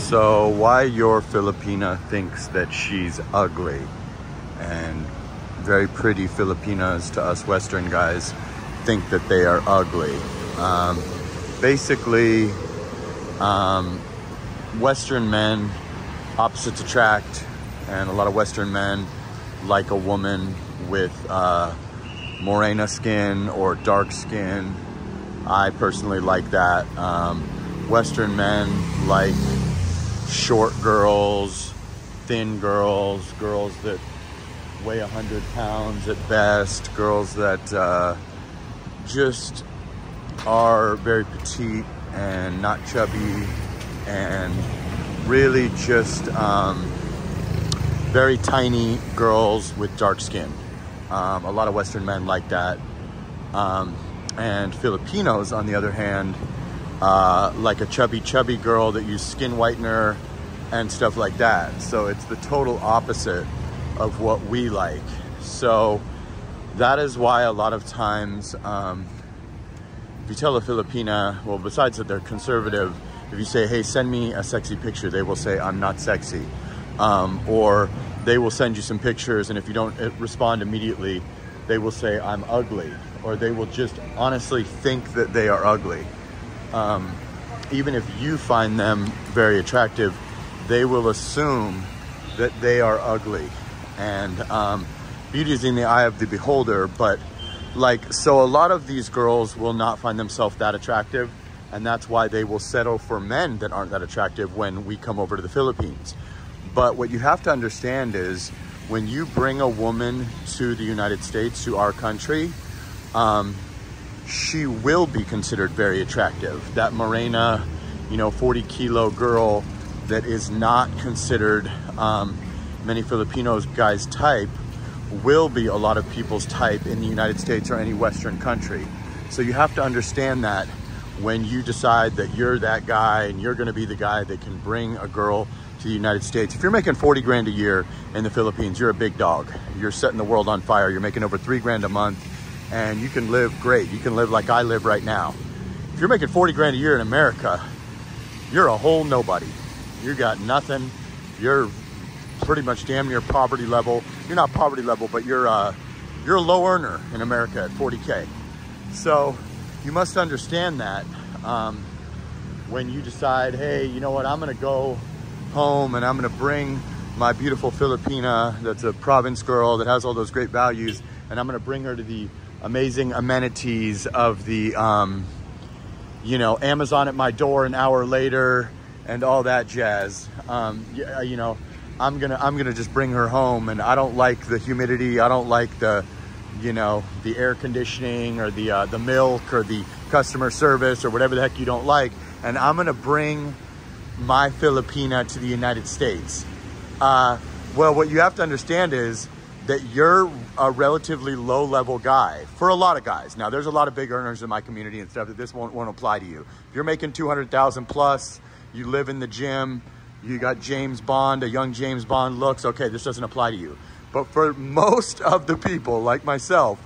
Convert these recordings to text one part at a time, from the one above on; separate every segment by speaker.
Speaker 1: So why your Filipina thinks that she's ugly, and very pretty Filipinas to us Western guys think that they are ugly. Basically, Western men, opposites attract, and a lot of Western men like a woman with morena skin or dark skin. I personally like that. Western men like short girls, thin girls, girls that weigh 100 pounds at best, girls that just are very petite and not chubby, and really just very tiny girls with dark skin. A lot of Western men like that. And Filipinos, on the other hand, like a chubby girl that use skin whitener and stuff like that. So it's the total opposite of what we like. So that is why a lot of times, if you tell a Filipina, well, besides that they're conservative, if you say, hey, send me a sexy picture, they will say, I'm not sexy. Or they will send you some pictures, and if you don't respond immediately, they will say, I'm ugly. Or they will just honestly think that they are ugly. Even if you find them very attractive, they will assume that they are ugly. And beauty is in the eye of the beholder, but so a lot of these girls will not find themselves that attractive, and that's why they will settle for men that aren't that attractive when we come over to the Philippines. But what you have to understand is, when you bring a woman to the United States, to our country, she will be considered very attractive. That morena, 40 kilo girl that is not considered many Filipinos guys type will be a lot of people's type in the United States or any Western country. So you have to understand that when you decide that you're that guy and you're going to be the guy that can bring a girl to the United States. If you're making 40 grand a year in the Philippines, you're a big dog. You're setting the world on fire. You're making over 3 grand a month, and you can live great. You can live like I live right now. If you're making 40 grand a year in America, you're a whole nobody. You got nothing. You're pretty much damn near poverty level. You're not poverty level, but you're a low earner in America at 40K. So you must understand that when you decide, hey, you know what, I'm gonna go home and I'm gonna bring my beautiful Filipina that's a province girl that has all those great values, and I'm gonna bring her to the amazing amenities of the Amazon at my door an hour later and all that jazz. I'm gonna just bring her home, and I don't like the humidity, I don't like the air conditioning or the milk or the customer service or whatever the heck you don't like, and I'm gonna bring my Filipina to the United States. Well, what you have to understand is that you're a relatively low-level guy for a lot of guys. Now, there's a lot of big earners in my community and stuff that this won't apply to you. If you're making 200,000 plus, you live in the gym, you got James Bond, a young James Bond looks, okay, this doesn't apply to you. But for most of the people, like myself,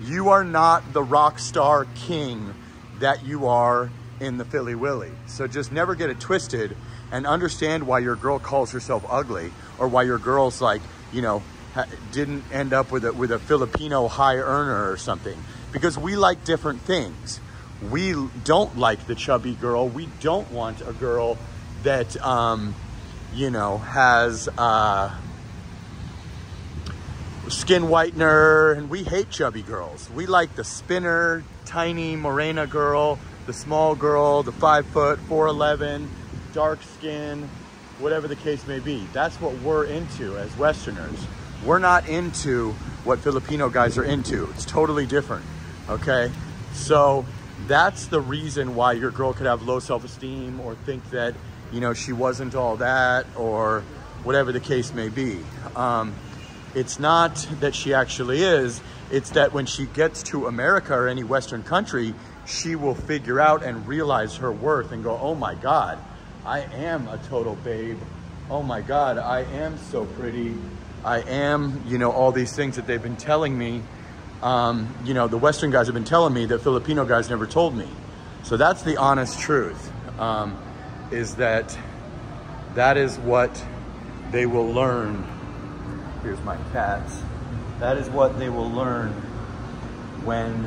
Speaker 1: you are not the rock star king that you are in the Philly Willy. So just never get it twisted, and understand why your girl calls herself ugly, or why your girl's didn't end up with a Filipino high earner or something. Because we like different things. We don't like the chubby girl. We don't want a girl that has skin whitener, and we hate chubby girls. We like the spinner, tiny morena girl, the small girl, the 5 foot, 4'11", dark skin, whatever the case may be. That's what we're into as Westerners. We're not into what Filipino guys are into. It's totally different, okay? So that's the reason why your girl could have low self-esteem or think that, she wasn't all that, or whatever the case may be. It's not that she actually is. It's that when she gets to America or any Western country, she will figure out and realize her worth and go, oh my God, I am a total babe. Oh my God, I am so pretty. I am, all these things that they've been telling me. The Western guys have been telling me that Filipino guys never told me. So that's the honest truth, is that That is what they will learn. Here's my cats. That is what they will learn when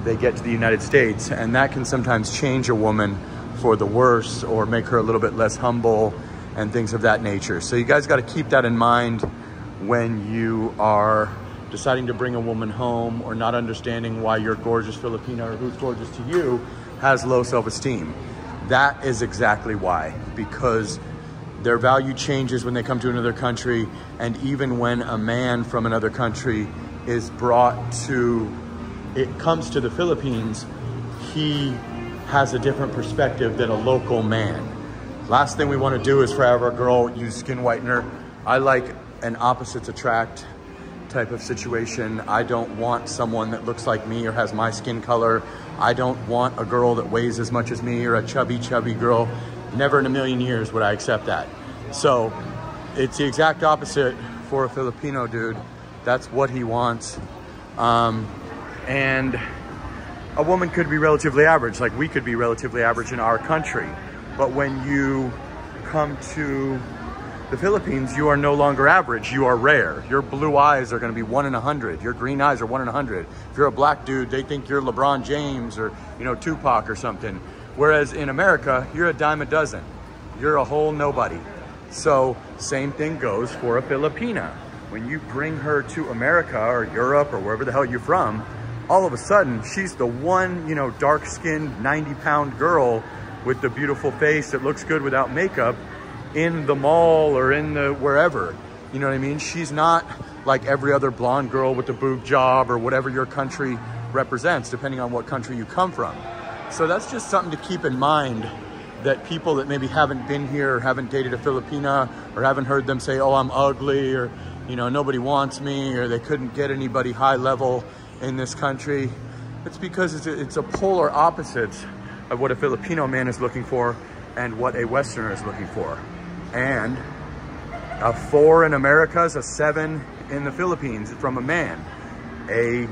Speaker 1: they get to the United States. And that can sometimes change a woman for the worse or make her a little bit less humble and things of that nature. So you guys got to keep that in mind when you are deciding to bring a woman home, or not understanding why your gorgeous Filipina, or who's gorgeous to you, has low self-esteem. That is exactly why, because their value changes when they come to another country. And even when a man from another country is comes to the Philippines, he has a different perspective than a local man. Last thing we want to do is have our girl use skin whitener. I like an opposites attract type of situation. I don't want someone that looks like me or has my skin color. I don't want a girl that weighs as much as me, or a chubby girl. Never in a million years would I accept that. So it's the exact opposite for a Filipino dude. That's what he wants. And a woman could be relatively average, like we could be relatively average in our country. But when you come to the Philippines, you are no longer average, you are rare. Your blue eyes are gonna be 1 in 100. Your green eyes are 1 in 100. If you're a black dude, they think you're LeBron James or, you know, Tupac or something. Whereas in America, you're a dime a dozen. You're a whole nobody. So same thing goes for a Filipina. When you bring her to America or Europe or wherever the hell you're from, all of a sudden she's the one, you know, dark-skinned 90-pound girl with the beautiful face that looks good without makeup in the mall or in the wherever. You know what I mean? She's not like every other blonde girl with the boob job or whatever your country represents, depending on what country you come from. So that's just something to keep in mind, that people that maybe haven't been here or haven't dated a Filipina, or haven't heard them say, oh, I'm ugly, or, you know, nobody wants me, or they couldn't get anybody high level in this country. It's because it's a polar opposites of what a Filipino man is looking for and what a Westerner is looking for. And a 4 in America is a 7 in the Philippines from a man. A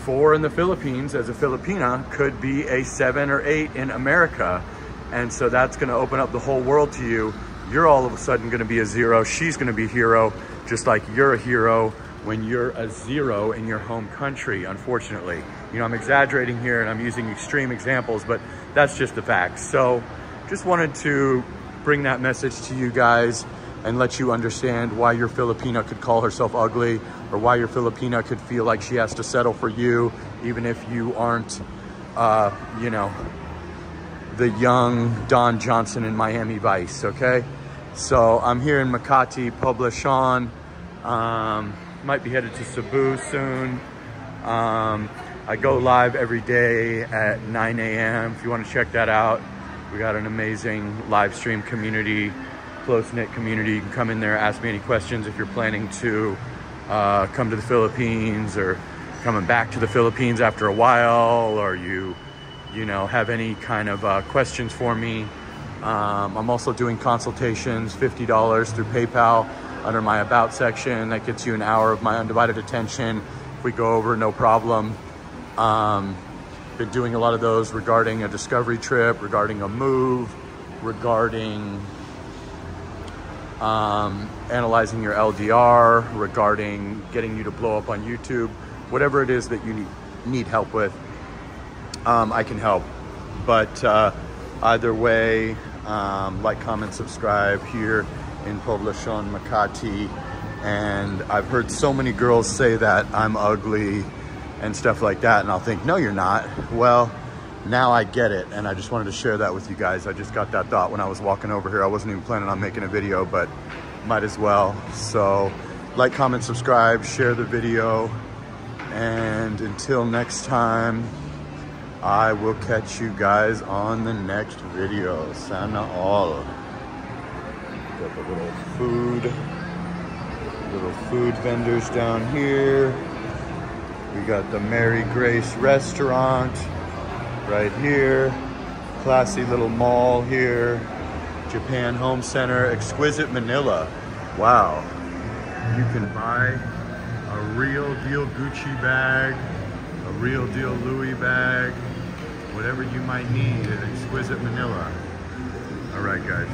Speaker 1: 4 in the Philippines as a Filipina could be a 7 or 8 in America. And so that's gonna open up the whole world to you. You're all of a sudden gonna be a 0. She's gonna be a hero, just like you're a hero when you're a 0 in your home country, unfortunately. You know, I'm exaggerating here and I'm using extreme examples, but that's just the facts. So just wanted to bring that message to you guys and let you understand why your Filipina could call herself ugly, or why your Filipina could feel like she has to settle for you, even if you aren't, you know, the young Don Johnson in Miami Vice, okay? So I'm here in Makati, Poblacion. Might be headed to Cebu soon. I go live every day at 9 a.m. if you want to check that out. We got an amazing live stream community, close-knit community. You can come in there, ask me any questions if you're planning to come to the Philippines, or coming back to the Philippines after a while, or you know, have any kind of questions for me. I'm also doing consultations, $50 through PayPal under my About section. That gets you an hour of my undivided attention. If we go over, no problem. Been doing a lot of those regarding a discovery trip, regarding a move, regarding analyzing your LDR, regarding getting you to blow up on YouTube. Whatever it is that you need help with, I can help. But either way, like, comment, subscribe here in Poblacion, Makati. And I've heard so many girls say that I'm ugly and stuff like that, and I'll think, no, you're not. Well, now I get it, and I just wanted to share that with you guys. I just got that thought when I was walking over here. I wasn't even planning on making a video, but might as well. So like, comment, subscribe, share the video, and until next time, I will catch you guys on the next video. Sana all. Got the little food vendors down here. We got the Mary Grace restaurant right here. Classy little mall here. Japan Home Center, Exquisite Manila. Wow. You can buy a real deal Gucci bag, a real deal Louis bag, whatever you might need at Exquisite Manila. All right, guys.